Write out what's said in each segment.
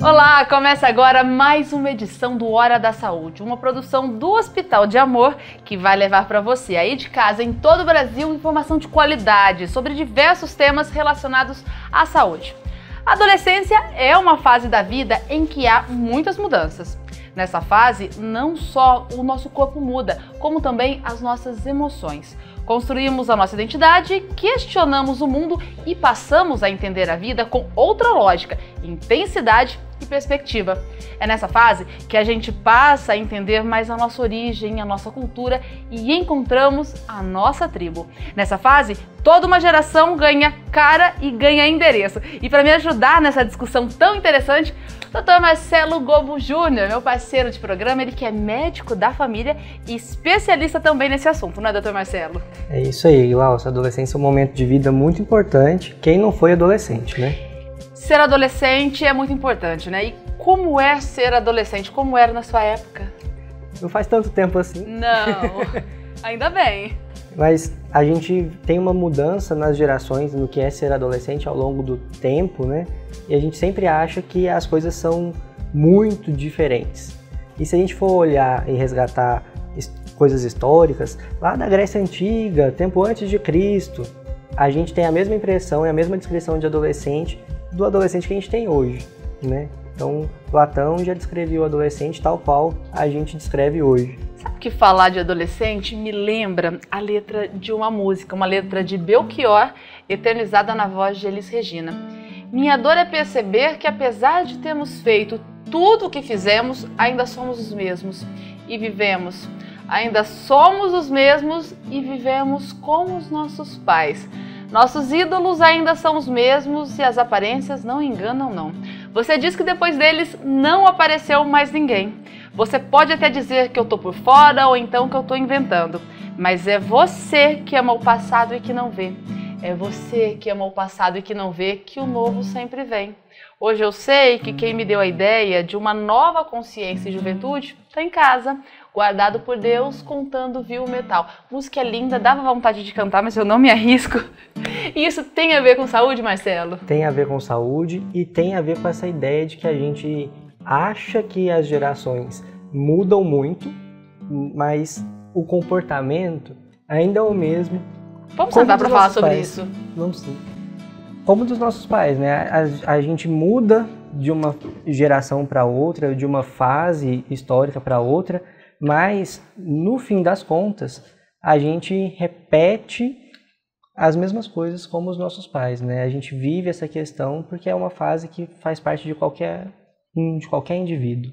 Olá, começa agora mais uma edição do Hora da Saúde, uma produção do Hospital de Amor que vai levar para você aí de casa em todo o Brasil informação de qualidade sobre diversos temas relacionados à saúde. A adolescência é uma fase da vida em que há muitas mudanças. Nessa fase, não só o nosso corpo muda, como também as nossas emoções. Construímos a nossa identidade, questionamos o mundo e passamos a entender a vida com outra lógica, intensidade e perspectiva. É nessa fase que a gente passa a entender mais a nossa origem, a nossa cultura e encontramos a nossa tribo. Nessa fase, toda uma geração ganha cara e ganha endereço. E para me ajudar nessa discussão tão interessante, Dr. Marcelo Gobo Júnior, meu parceiro de programa, ele que é médico da família e especialista também nesse assunto, não é, Dr. Marcelo? É isso aí, Glaucia. A adolescência é um momento de vida muito importante. Quem não foi adolescente, né? Ser adolescente é muito importante, né? E como é ser adolescente? Como era na sua época? Não faz tanto tempo assim. Não, ainda bem. Mas a gente tem uma mudança nas gerações no que é ser adolescente ao longo do tempo, né? E a gente sempre acha que as coisas são muito diferentes. E se a gente for olhar e resgatar coisas históricas, lá da Grécia Antiga, tempo antes de Cristo, a gente tem a mesma impressão e a mesma descrição de adolescente do adolescente que a gente tem hoje, né? Então, Platão já descreveu o adolescente tal qual a gente descreve hoje. Sabe que falar de adolescente me lembra a letra de uma música, uma letra de Belchior, eternizada na voz de Elis Regina. Minha dor é perceber que apesar de termos feito tudo o que fizemos, ainda somos os mesmos e vivemos. Ainda somos os mesmos e vivemos como os nossos pais. Nossos ídolos ainda são os mesmos e as aparências não enganam, não. Você diz que depois deles não apareceu mais ninguém. Você pode até dizer que eu tô por fora ou então que eu tô inventando. Mas é você que ama o passado e que não vê. É você que ama o passado e que não vê que o novo sempre vem. Hoje eu sei que quem me deu a ideia de uma nova consciência e juventude está em casa, guardado por Deus, contando viu o metal. Música linda, dava vontade de cantar, mas eu não me arrisco. E isso tem a ver com saúde, Marcelo? Tem a ver com saúde e tem a ver com essa ideia de que a gente acha que as gerações mudam muito, mas o comportamento ainda é o mesmo. Vamos sentar para falar sobre isso. Vamos sim. Como dos nossos pais, né? A gente muda de uma geração para outra, de uma fase histórica para outra, mas no fim das contas a gente repete as mesmas coisas como os nossos pais, né? A gente vive essa questão porque é uma fase que faz parte de qualquer indivíduo.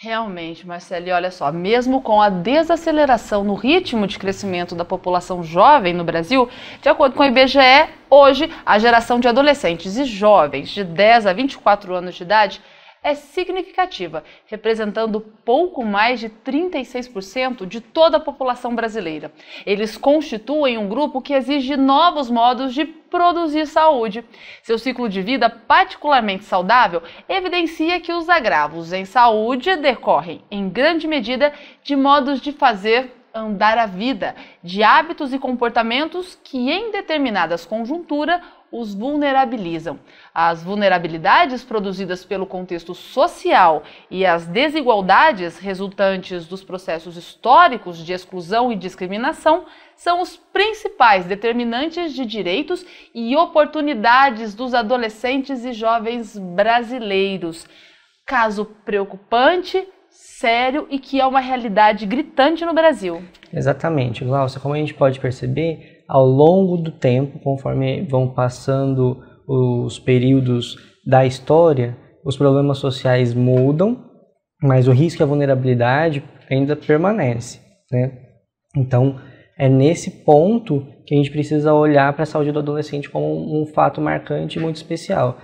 Realmente, Marcelo, e olha só, mesmo com a desaceleração no ritmo de crescimento da população jovem no Brasil, de acordo com o IBGE, hoje a geração de adolescentes e jovens de 10 a 24 anos de idade é significativa, representando pouco mais de 36% de toda a população brasileira. Eles constituem um grupo que exige novos modos de produzir saúde. Seu ciclo de vida particularmente saudável evidencia que os agravos em saúde decorrem, em grande medida, de modos de fazer andar a vida, de hábitos e comportamentos que, em determinadas conjunturas, os vulnerabilizam. As vulnerabilidades produzidas pelo contexto social e as desigualdades resultantes dos processos históricos de exclusão e discriminação são os principais determinantes de direitos e oportunidades dos adolescentes e jovens brasileiros. Caso preocupante, sério e que é uma realidade gritante no Brasil. Exatamente, Glaucia. Como a gente pode perceber, ao longo do tempo, conforme vão passando os períodos da história, os problemas sociais mudam, mas o risco e a vulnerabilidade ainda permanece, né? Então, é nesse ponto que a gente precisa olhar para a saúde do adolescente como um fato marcante e muito especial.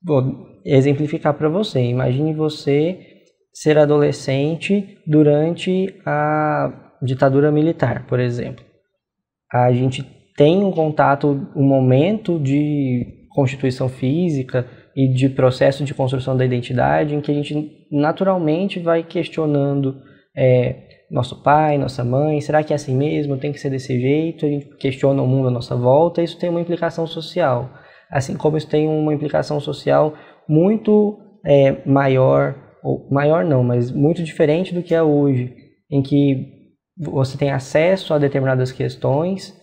Vou exemplificar para você. Imagine você ser adolescente durante a ditadura militar, por exemplo. A gente tem um contato, um momento de constituição física e de processo de construção da identidade em que a gente naturalmente vai questionando nosso pai, nossa mãe, será que é assim mesmo? Tem que ser desse jeito? A gente questiona o mundo à nossa volta. Isso tem uma implicação social, assim como isso tem uma implicação social muito maior, ou maior não, mas muito diferente do que é hoje, em que você tem acesso a determinadas questões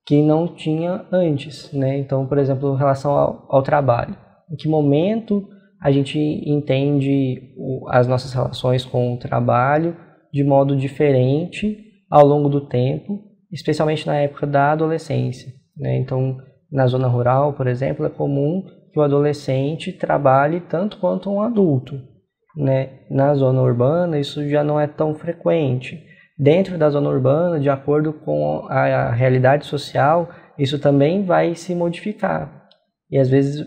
que não tinha antes, né? Então, por exemplo, em relação ao trabalho. Em que momento a gente entende as nossas relações com o trabalho de modo diferente ao longo do tempo, especialmente na época da adolescência, né? Então, na zona rural, por exemplo, é comum que o adolescente trabalhe tanto quanto um adulto, né? Na zona urbana, isso já não é tão frequente. Dentro da zona urbana, de acordo com a realidade social, isso também vai se modificar. E às vezes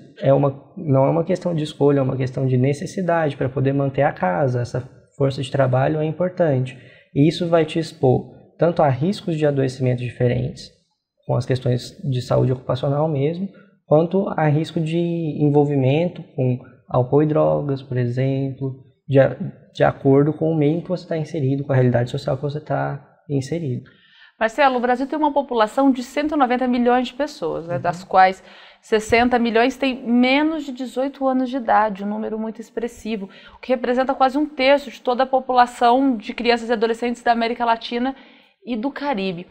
não é uma questão de escolha, é uma questão de necessidade para poder manter a casa. Essa força de trabalho é importante. E isso vai te expor tanto a riscos de adoecimentos diferentes, com as questões de saúde ocupacional mesmo, quanto a risco de envolvimento com álcool e drogas, por exemplo, de acordo com o meio em que você está inserido, com a realidade social que você está inserido. Marcelo, o Brasil tem uma população de 190 milhões de pessoas, né, das quais 60 milhões têm menos de 18 anos de idade, um número muito expressivo, o que representa quase 1/3 de toda a população de crianças e adolescentes da América Latina e do Caribe.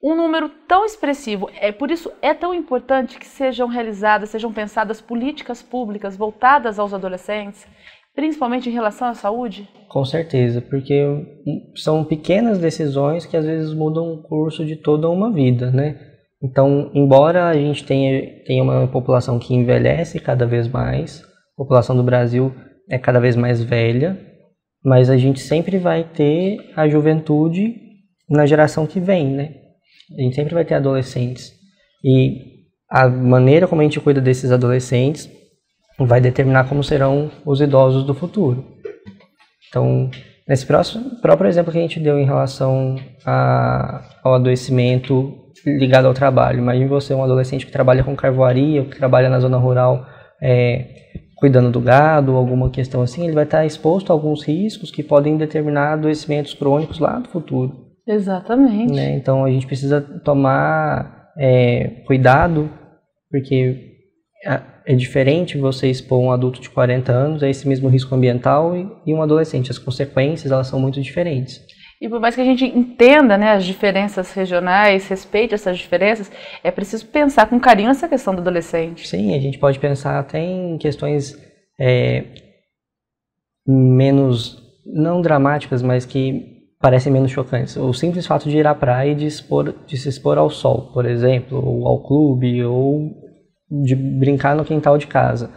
Um número tão expressivo, por isso é tão importante que sejam pensadas políticas públicas voltadas aos adolescentes, principalmente em relação à saúde? Com certeza, porque são pequenas decisões que às vezes mudam o curso de toda uma vida, né? Então, embora a gente tenha uma população que envelhece cada vez mais, a população do Brasil é cada vez mais velha, mas a gente sempre vai ter a juventude na geração que vem, né? A gente sempre vai ter adolescentes. E a maneira como a gente cuida desses adolescentes vai determinar como serão os idosos do futuro. Então, nesse próprio exemplo que a gente deu em relação ao adoecimento ligado ao trabalho, imagine você um adolescente que trabalha com carvoaria, que trabalha na zona rural cuidando do gado, alguma questão assim, ele vai estar exposto a alguns riscos que podem determinar adoecimentos crônicos lá no futuro. Exatamente. Né? Então, a gente precisa tomar cuidado, porque é diferente você expor um adulto de 40 anos a esse mesmo risco ambiental e um adolescente. As consequências, elas são muito diferentes. E por mais que a gente entenda, né, as diferenças regionais, respeite essas diferenças, é preciso pensar com carinho nessa questão do adolescente. Sim, a gente pode pensar até em questões menos, não dramáticas, mas que parecem menos chocantes. O simples fato de ir à praia e de se expor ao sol, por exemplo, ou ao clube, ou de brincar no quintal de casa.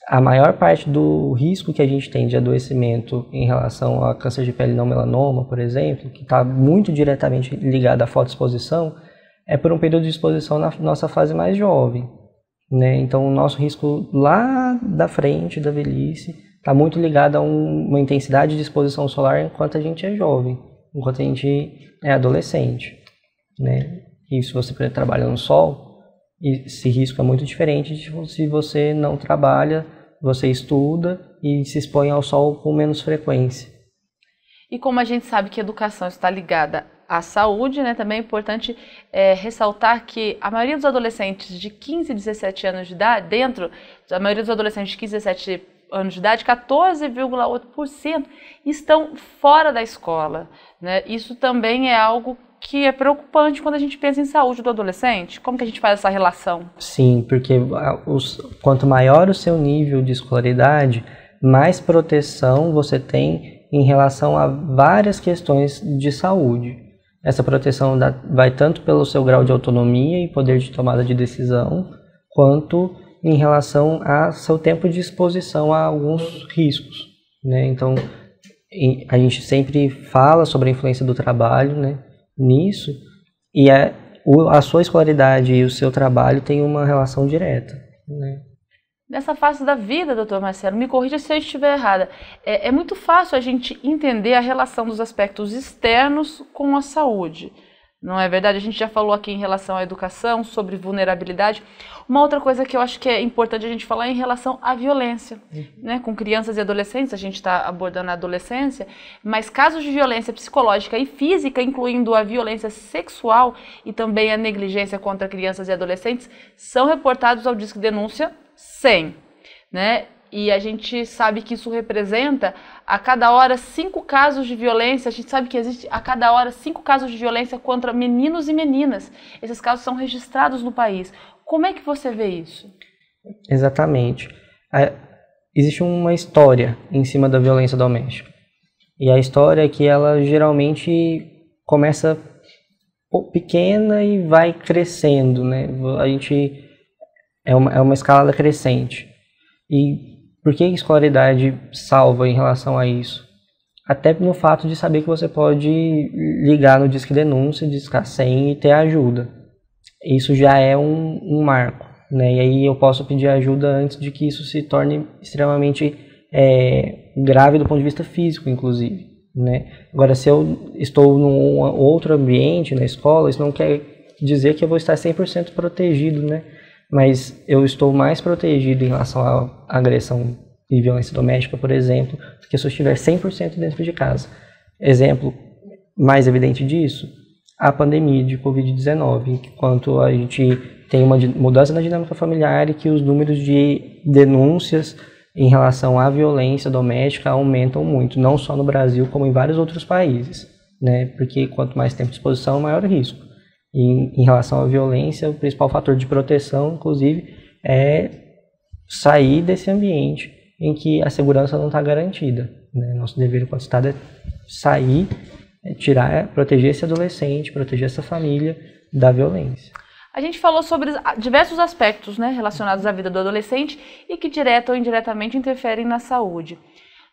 A maior parte do risco que a gente tem de adoecimento em relação a câncer de pele não melanoma, por exemplo, que está muito diretamente ligado à fotoexposição, é por um período de exposição na nossa fase mais jovem, né? Então, o nosso risco lá da frente, da velhice, está muito ligado a uma intensidade de exposição solar enquanto a gente é jovem, enquanto a gente é adolescente, né? E se você trabalha no sol, esse risco é muito diferente de se você não trabalha, você estuda e se expõe ao sol com menos frequência. E como a gente sabe que a educação está ligada à saúde, né, também é importante ressaltar que a maioria dos adolescentes de 15 e 17 anos de idade, a maioria dos adolescentes de 15 e 17 anos de idade, 14,8% estão fora da escola, né? Isso também é algo que é preocupante quando a gente pensa em saúde do adolescente. Como que a gente faz essa relação? Sim, porque quanto maior o seu nível de escolaridade, mais proteção você tem em relação a várias questões de saúde. Essa proteção vai tanto pelo seu grau de autonomia e poder de tomada de decisão, quanto em relação a seu tempo de exposição a alguns riscos, né? Então, a gente sempre fala sobre a influência do trabalho, né, nisso, e a sua escolaridade e o seu trabalho têm uma relação direta, né? Nessa fase da vida, doutor Marcelo, me corrija se eu estiver errada, é muito fácil a gente entender a relação dos aspectos externos com a saúde, não é verdade? A gente já falou aqui em relação à educação, sobre vulnerabilidade. Uma outra coisa que eu acho que é importante a gente falar é em relação à violência, né? Com crianças e adolescentes, a gente está abordando a adolescência, mas casos de violência psicológica e física, incluindo a violência sexual e também a negligência contra crianças e adolescentes, são reportados ao Disque Denúncia 100, né? E a gente sabe que isso representa a cada hora 5 casos de violência. A gente sabe que existe a cada hora 5 casos de violência contra meninos e meninas. Esses casos são registrados no país. Como é que você vê isso? Exatamente. Existe uma história em cima da violência doméstica. E a história é que ela geralmente começa pequena e vai crescendo, né? É uma escala crescente. E por que a escolaridade salva em relação a isso? Até no fato de saber que você pode ligar no Disque Denúncia, discar 100 e ter ajuda. Isso já é um marco, né? E aí eu posso pedir ajuda antes de que isso se torne extremamente grave do ponto de vista físico, inclusive, né? Agora, se eu estou num outro ambiente, na escola, isso não quer dizer que eu vou estar 100% protegido, né? Mas eu estou mais protegido em relação à agressão e violência doméstica, por exemplo, do que se eu estiver 100% dentro de casa. Exemplo mais evidente disso, a pandemia de Covid-19, enquanto a gente tem uma mudança na dinâmica familiar e que os números de denúncias em relação à violência doméstica aumentam muito, não só no Brasil, como em vários outros países, né? Porque quanto mais tempo de exposição, maior o risco. E em relação à violência, o principal fator de proteção, inclusive, é sair desse ambiente em que a segurança não está garantida, né? Nosso dever enquanto Estado é sair, proteger esse adolescente, proteger essa família da violência. A gente falou sobre diversos aspectos, né, relacionados à vida do adolescente e que direta ou indiretamente interferem na saúde.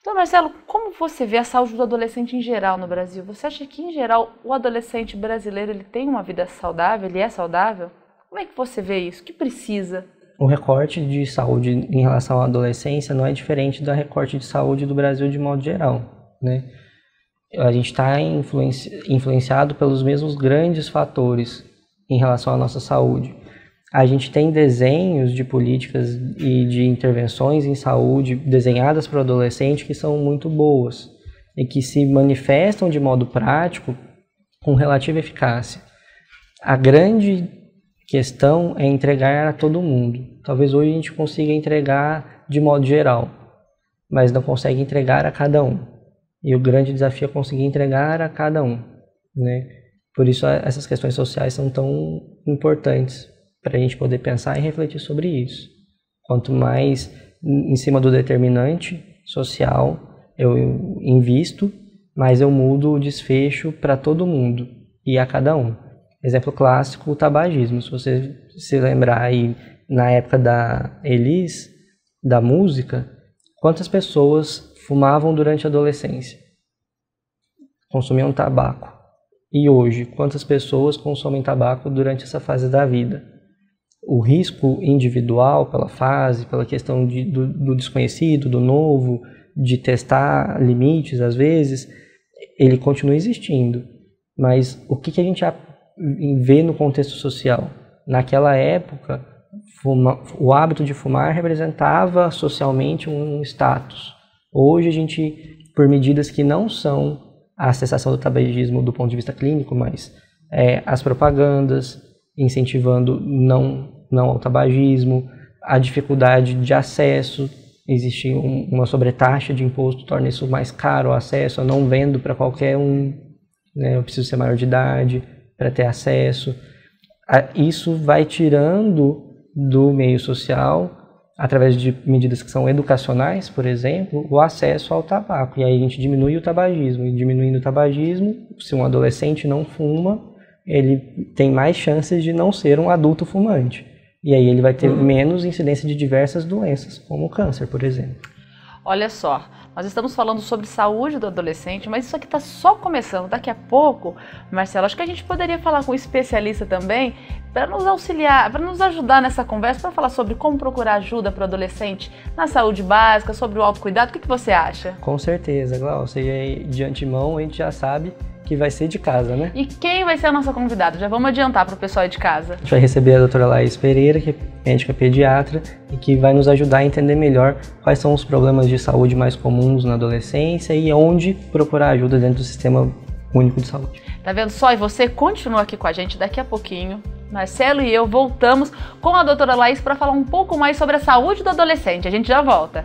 Então, Marcelo, como você vê a saúde do adolescente em geral no Brasil? Você acha que, em geral, o adolescente brasileiro ele tem uma vida saudável, ele é saudável? Como é que você vê isso? O que precisa? O recorte de saúde em relação à adolescência não é diferente do recorte de saúde do Brasil de modo geral, né? A gente está influenciado pelos mesmos grandes fatores em relação à nossa saúde. A gente tem desenhos de políticas e de intervenções em saúde desenhadas para o adolescente que são muito boas e que se manifestam de modo prático com relativa eficácia. A grande questão é entregar a todo mundo. Talvez hoje a gente consiga entregar de modo geral, mas não consegue entregar a cada um. E o grande desafio é conseguir entregar a cada um, né? Por isso essas questões sociais são tão importantes para a gente poder pensar e refletir sobre isso. Quanto mais em cima do determinante social eu invisto, mais eu mudo o desfecho para todo mundo e a cada um. Exemplo clássico, o tabagismo. Se você se lembrar aí, na época da Elis, da música, quantas pessoas fumavam durante a adolescência? Consumiam tabaco. E hoje, quantas pessoas consomem tabaco durante essa fase da vida? O risco individual pela fase, pela questão do desconhecido, do novo, de testar limites às vezes, ele continua existindo. Mas o que a gente vê no contexto social? Naquela época, o hábito de fumar representava socialmente um status. Hoje a gente, por medidas que não são a cessação do tabagismo do ponto de vista clínico, mas as propagandas incentivando não ao tabagismo, a dificuldade de acesso, existe uma sobretaxa de imposto, torna isso mais caro o acesso, eu não vendo para qualquer um, né? Eu preciso ser maior de idade para ter acesso. Isso vai tirando do meio social, através de medidas que são educacionais, por exemplo, o acesso ao tabaco. E aí a gente diminui o tabagismo. E diminuindo o tabagismo, se um adolescente não fuma, ele tem mais chances de não ser um adulto fumante. E aí ele vai ter menos incidência de diversas doenças, como o câncer, por exemplo. Olha só, nós estamos falando sobre saúde do adolescente, mas isso aqui está só começando. Daqui a pouco, Marcelo, acho que a gente poderia falar com um especialista também para nos auxiliar, para nos ajudar nessa conversa, para falar sobre como procurar ajuda para o adolescente na saúde básica, sobre o autocuidado. O que você acha? Com certeza, Glaucia. E aí, de antemão, a gente já sabe que vai ser de casa, né? E quem vai ser a nossa convidada? Já vamos adiantar para o pessoal aí de casa. A gente vai receber a doutora Laís Pereira, que é médica pediatra, e que vai nos ajudar a entender melhor quais são os problemas de saúde mais comuns na adolescência e onde procurar ajuda dentro do Sistema Único de Saúde. Tá vendo só? E você continua aqui com a gente daqui a pouquinho. Marcelo e eu voltamos com a doutora Laís para falar um pouco mais sobre a saúde do adolescente. A gente já volta.